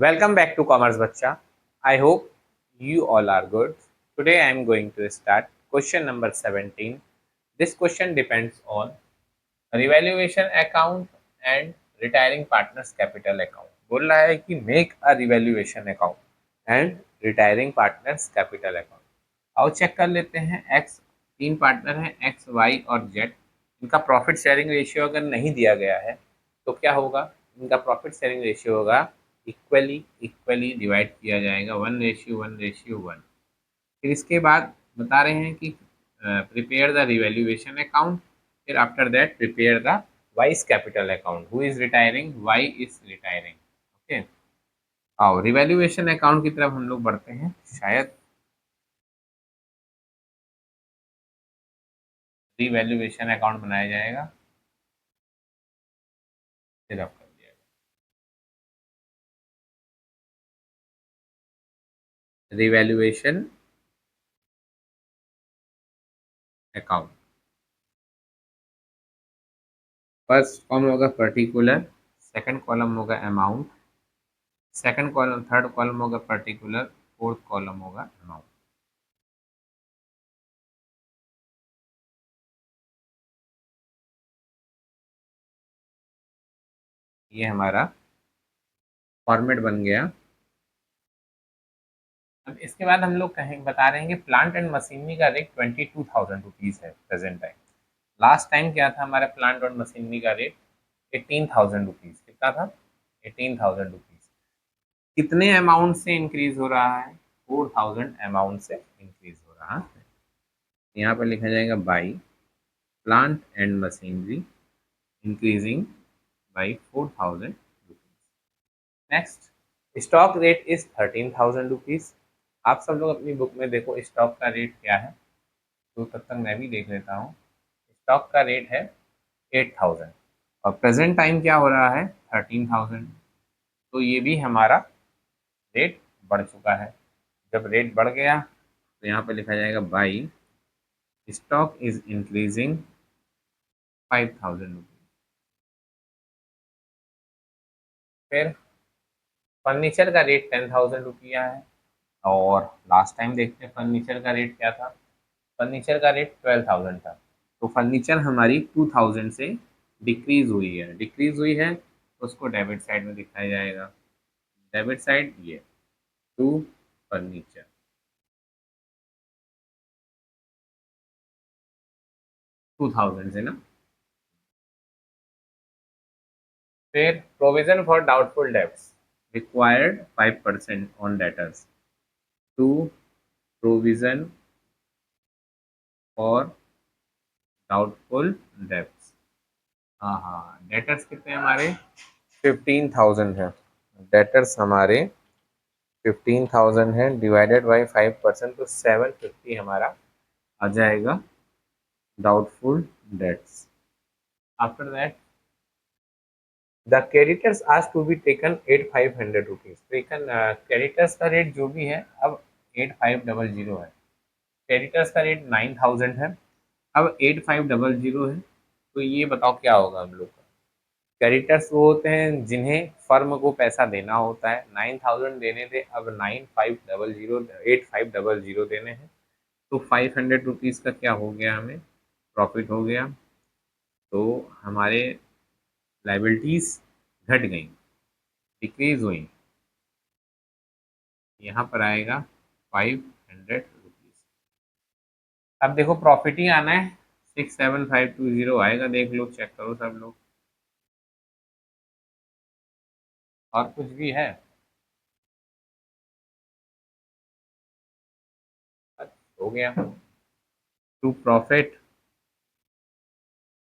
Welcome back to Commerce Bacha. I hope you all are good. Today I am going to start question number 17. This question depends on revaluation account and retiring partners capital account. बोल रहा है कि make a revaluation account and retiring partners capital account. आओ check कर लेते हैं। X तीन partner हैं, एक्स वाई और जेड। इनका प्रॉफिट शेयरिंग रेशियो अगर नहीं दिया गया है तो क्या होगा? इनका प्रॉफिट शेयरिंग रेशियो होगा इक्वली इक्वली डिवाइड किया जाएगा 1:1:1। फिर इसके बाद बता रहे हैं कि प्रिपेयर द रिवैल्यूएशन अकाउंट। फिर after that prepare the Y's capital account. Who is retiring? Y is retiring. Okay, आओ रिवैल्यूएशन अकाउंट की तरफ हम लोग बढ़ते हैं। शायद रिवैल्यूएशन अकाउंट बनाया जाएगा, फिर आप कर दिया रिवैल्यूएशन अकाउंट। फर्स्ट कॉलम होगा पर्टिकुलर, सेकंड कॉलम होगा amount, second column third column होगा पर्टिकुलर, फोर्थ कॉलम होगा अमाउंट। ये हमारा फॉर्मेट बन गया। अब इसके बाद हम लोग कहें बता रहे हैं कि प्लांट एंड मशीनरी का रेट 22,000 रुपीज़ है प्रेजेंट टाइम। लास्ट टाइम क्या था हमारा प्लांट और मशीनरी का रेट? 18,000 रुपीज़। कितना था? 18,000 रुपीज़। कितने अमाउंट से इंक्रीज हो रहा है? 4,000 अमाउंट से इंक्रीज हो रहा है। यहाँ पर लिखा जाएगा by plant and machinery increasing by 4,000 rupees. Next, stock rate is 13,000 rupees. आप सब लोग अपनी बुक में देखो स्टॉक का रेट क्या है, तो तब तक मैं भी देख लेता हूँ। स्टॉक का रेट है 8,000 और प्रेजेंट टाइम क्या हो रहा है? 13,000। तो ये भी हमारा रेट बढ़ चुका है। जब रेट बढ़ गया तो यहाँ पे लिखा जाएगा by stock is increasing 5,000 rupees. फिर फर्नीचर का रेट 10,000 रुपया है। और लास्ट टाइम देखते हैं फर्नीचर का रेट क्या था। फर्नीचर का रेट 12,000 था। तो फर्नीचर हमारी 2,000 से डिक्रीज हुई है। डिक्रीज हुई है तो उसको डेबिट साइड में दिखाया जाएगा। डेबिट साइड ये टू फर्नीचर। 2,000 से ना। फिर provision for doubtful debts required 5% on debtors to provision for doubtful debts. हाँ हाँ, डेटर्स कितने हमारे? 15,000 है। डेटर्स हमारे 15,000 है, डिवाइडेड बाई 5% तो 750 हमारा आ जाएगा doubtful debts. After that the creditors has to be taken 8,500 rupees. Taken creditors का रेट जो भी है अब 8,500 है। क्रेडिटर्स का रेट 9,000 है, अब 8,500 है। तो ये बताओ क्या होगा हम लोग का? क्रेडिटर्स वो होते हैं जिन्हें फर्म को पैसा देना होता है। 9,000 देने थे, अब 9,500 8,500 देने हैं। तो 500 रुपीज़ का क्या हो गया? हमें प्रॉफिट हो गया। तो हमारे लाइबिलिटीज घट गई, डिक्रीज हुई। यहाँ पर आएगा 500 रुपीज़। अब देखो प्रॉफिट ही आना है। 67520 आएगा, देख लो, चेक करो सब लोग। और कुछ भी है? बस, हो गया। To profit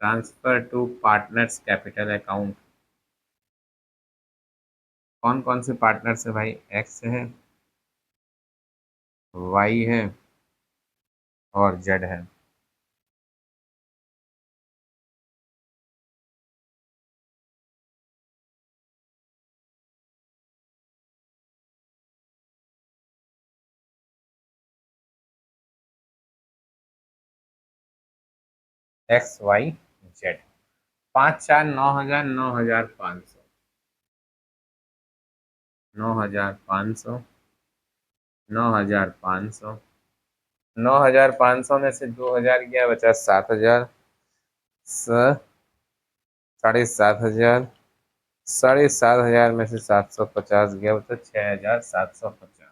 transfer to partners capital account. कौन कौन से पार्टनर्स है भाई? एक्स है, वाई है और जेड है। X Y Z. 5 4 9,000 9,500। 9,500, 9,500, 9,500 में से 2,000 गया, बचा 7,000, 7,500, 7,500 में से 750 गया, बचा 6,750।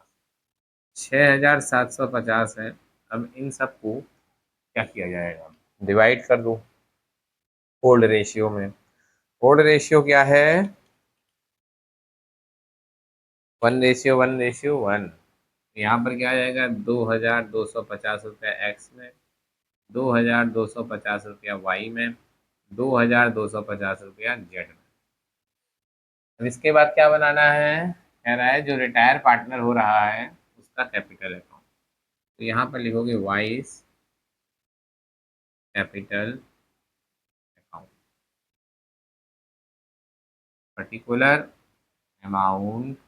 6,750 है। अब इन सबको क्या किया जाएगा, डिवाइड कर दो होल्ड रेशियो में। होल्ड रेशियो क्या है, 1:1:1। यहाँ पर क्या आ जाएगा, 2,250 रुपया एक्स में, 2,250 रुपया वाई में, 2,250 रुपया जेड में। अब इसके बाद क्या बनाना है, कह रहा है जो रिटायर पार्टनर हो रहा है उसका कैपिटल अकाउंट। तो यहाँ पर लिखोगे vice capital account, particular amount,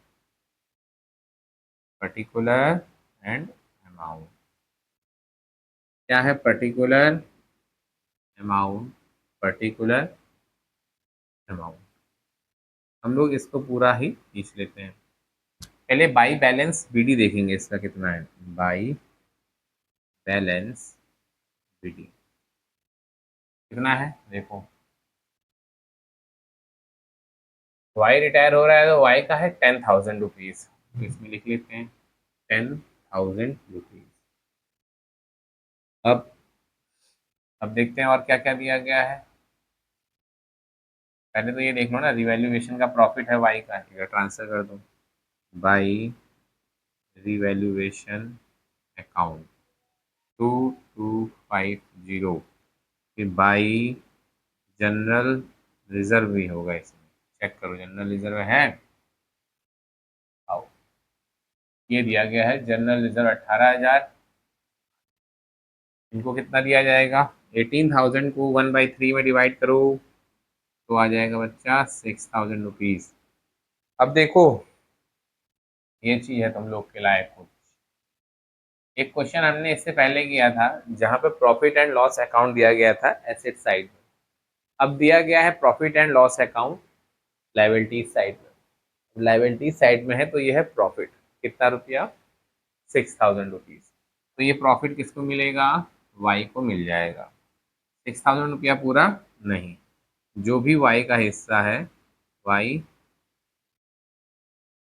particular and amount. क्या है, पर्टिकुलर अमाउंट, पर्टिकुलर अमाउंट। हम लोग इसको पूरा ही खींच लेते हैं। पहले बाई बैलेंस बीडी देखेंगे, इसका कितना है, बाई बैलेंस बीडी कितना है देखो। वाई रिटायर हो रहा है तो वाई का है 10,000 रुपीज, तो इसमें लिख लेते हैं 10,000 रुपीज। अब देखते हैं और क्या क्या दिया गया है। पहले तो ये देख लो ना, रिवैल्यूएशन का प्रॉफिट है वाई का, इधर ट्रांसफर कर दो बाई रिवैल्यूएशन अकाउंट 2250, फिर बाई जनरल रिजर्व भी होगा इसमें, चेक करो जनरल रिजर्व है। आओ, ये दिया गया है जनरल रिजर्व 18,000। इनको कितना दिया जाएगा, 18,000 को 1/3 में डिवाइड करो तो आ जाएगा बच्चा 6,000 रुपीज। अब देखो, ये चीज है तुम लोग के लायक हो। एक क्वेश्चन हमने इससे पहले किया था जहां पे प्रॉफिट एंड लॉस अकाउंट दिया गया था एसेट साइड में, अब दिया गया है profit and loss account liability side में। लायबिलिटी साइड में है तो ये है प्रॉफिट, कितना रुपया, 6,000 रुपीज। तो ये प्रॉफिट किसको मिलेगा, वाई को मिल जाएगा। 6,000 रुपया पूरा नहीं, जो भी वाई का हिस्सा है, वाई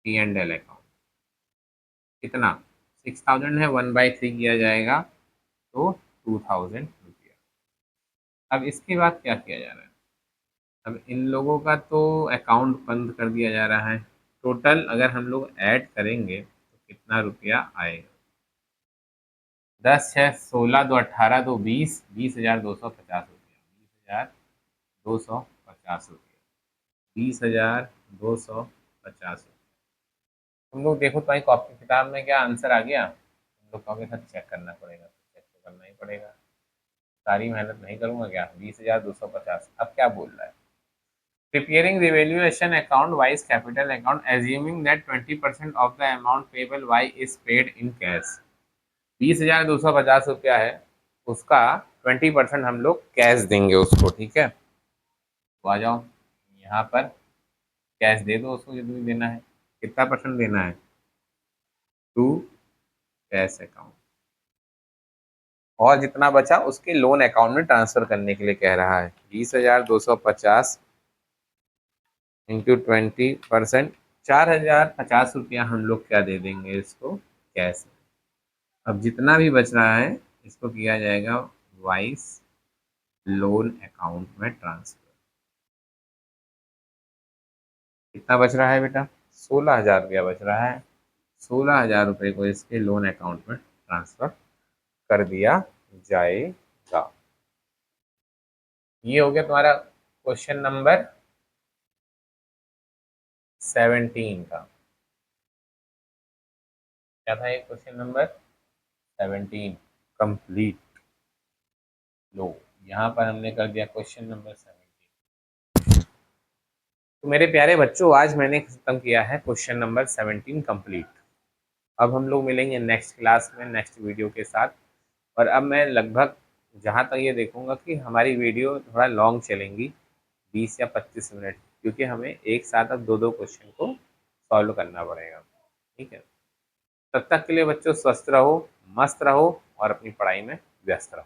P&L अकाउंट कितना, 6,000 है, 1/3 किया जाएगा तो 2,000 रुपया। अब इसके बाद क्या किया जा रहा है, अब इन लोगों का तो अकाउंट बंद कर दिया जा रहा है। टोटल अगर हम लोग ऐड करेंगे तो कितना रुपया आएगा, 10, 6, 16, 2, 18, 20, 20,250 रुपया, 20,250 रुपया। तुम लोग देखो तुम्हारी कॉपी किताब में क्या आंसर आ गया, तुम लोग कहोगे सर चेक करना पड़ेगा, चेक तो करना ही पड़ेगा, सारी मेहनत नहीं करूंगा क्या, 20,250। अब क्या बोल रहा है, preparing revaluation account wise capital account assuming that 20% of the amount payable y is paid in cash। 20,250 रुपया है, उसका 20% हम लोग कैश देंगे उसको, ठीक है। तो आ जाओ यहाँ पर कैश दे दो उसको, जो तुम्हें देना है, कितना परसेंट देना है, टू कैश अकाउंट, और जितना बचा उसके लोन अकाउंट में ट्रांसफर करने के लिए कह रहा है। 20,250 इंटू 20%, 4,050 रुपया हम लोग क्या दे देंगे इसको, कैश। अब जितना भी बच रहा है इसको किया जाएगा वाइस लोन अकाउंट में ट्रांसफर। कितना बच रहा है बेटा, 16,000 रुपया बच रहा है। 16,000 रुपये को इसके लोन अकाउंट में ट्रांसफर कर दिया जाएगा। ये हो गया तुम्हारा क्वेश्चन नंबर 17 का। क्या था ये क्वेश्चन नंबर 17 कंप्लीट। लो यहाँ पर हमने कर दिया क्वेश्चन नंबर 17। तो मेरे प्यारे बच्चों, आज मैंने खत्म किया है क्वेश्चन नंबर 17 कंप्लीट। अब हम लोग मिलेंगे नेक्स्ट क्लास में नेक्स्ट वीडियो के साथ। और अब मैं लगभग जहाँ तक ये देखूंगा कि हमारी वीडियो थोड़ा लॉन्ग चलेंगी, 20 या 25 मिनट, क्योंकि हमें एक साथ अब दो दो क्वेश्चन को सॉल्व करना पड़ेगा। ठीक है, तब तक के लिए बच्चों स्वस्थ रहो, मस्त रहो और अपनी पढ़ाई में व्यस्त रहो।